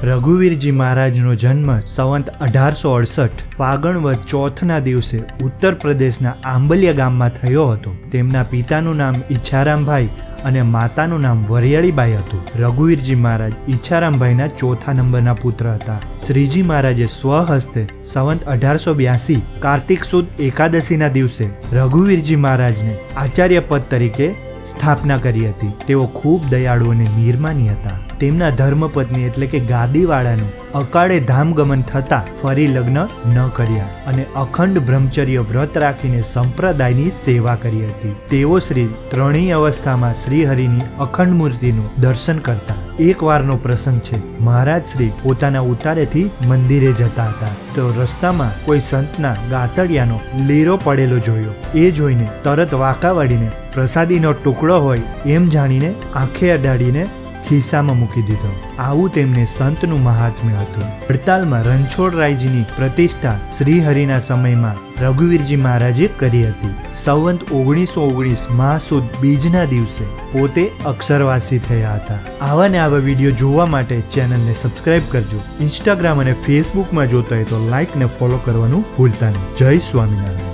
રઘુવીરજી મહારાજનો જન્મ સંવંત 1868 ફાગણ વદ ચોથના દિવસે ઉત્તર પ્રદેશના આંબલિયા ગામમાં થયો હતો. તેમના પિતાનું નામ ઈચ્છારામભાઈ અને માતાનું નામ વરિયાળીબાઈ હતું. રઘુવીરજી મહારાજ ઈચ્છારામભાઈના ચોથા નંબરના પુત્ર હતા. શ્રીજી મહારાજે સ્વહસ્તે સંવંત 1882 કાર્તિક સુદ એકાદશીના દિવસે રઘુવીરજી મહારાજને આચાર્ય પદ તરીકે સ્થાપના કરી હતી. તેઓ ખૂબ દયાળુ અને નિર્માની હતા. તેમના ધર્મપત્ની એટલે કે ગાદીવાળાનું અકાળે ધામગમન થતાં ફરી લગ્ન ન કર્યા અને અખંડ બ્રહ્મચર્ય વ્રત રાખીને સંપ્રદાયની સેવા કરી હતી. તેઓ શ્રી ત્રણેય અવસ્થામાં શ્રીહરિની અખંડ મૂર્તિનું દર્શન કરતા. એક વારનો પ્રસંગ છે. મહારાજ શ્રી પોતાના ઉતારેથી મંદિરે જતા હતા તો રસ્તામાં કોઈ સંતના ગાતડિયાનો લીરો પડેલો જોયો. એ જોઈને તરત વાંકા વાળીને પ્રસાદીનો ટુકડો હોય એમ જાણીને આંખે અડાડીને ખિસ્સામાં મૂકી દીધો. આવું તેમને સંતનું મહાત્મ્ય હતું. વડતાલમાં રણછોડરાયજીની પ્રતિષ્ઠા શ્રીહરિના સમયમાં રઘુવીરજી મહારાજે કરી હતી. સંવંત 1919 માહ સુદ બીજના દિવસે પોતે અક્ષરવાસી થયા હતા. આવા ને આવા વિડીયો જોવા માટે ચેનલને સબસ્ક્રાઇબ કરજો. ઇન્સ્ટાગ્રામ અને ફેસબુકમાં જોતા હોય તો લાઇક ને ફોલો કરવાનું ભૂલતા નહીં. જય સ્વામિનારાયણ.